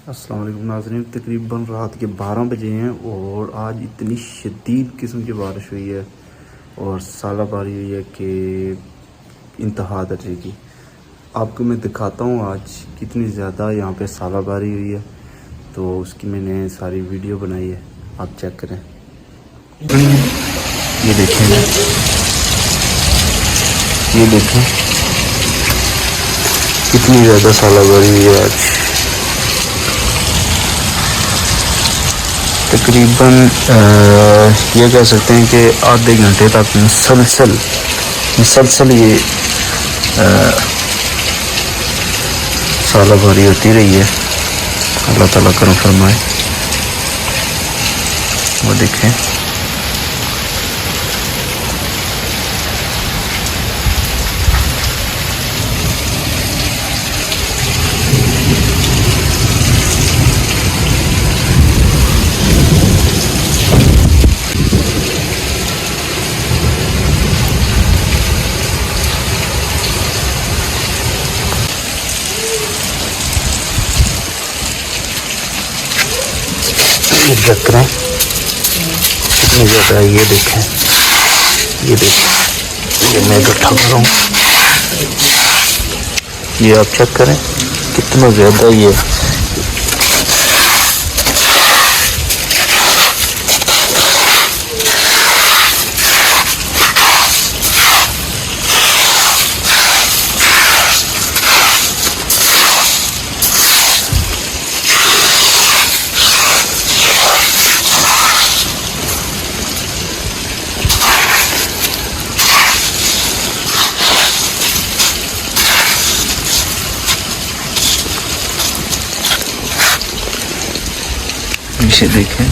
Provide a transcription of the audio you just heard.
अस्सलाम वालेकुम नाज़रीन, तकरीबन रात के 12 बजे हैं और आज इतनी शदीद किस्म की बारिश हुई है और साला बारी हुई है कि इंतहा दर्जे की। आपको मैं दिखाता हूँ आज कितनी ज़्यादा यहाँ पे साला बारी हुई है, तो उसकी मैंने सारी वीडियो बनाई है, आप चेक करें। ये देखें कितनी ज़्यादा साला बारी हुई है आज। तकरीबन ये कह सकते हैं कि आधे घंटे तक मुसलसल ये साला बारी होती रही है। अल्लाह ताला करम फरमाए। वो देखें, चेक करें कितनी ज़्यादा है। ये देखें, ये मैं इकट्ठा कर रहा हूँ। ये आप चेक करें कितना ज़्यादा ये पीछे देखें।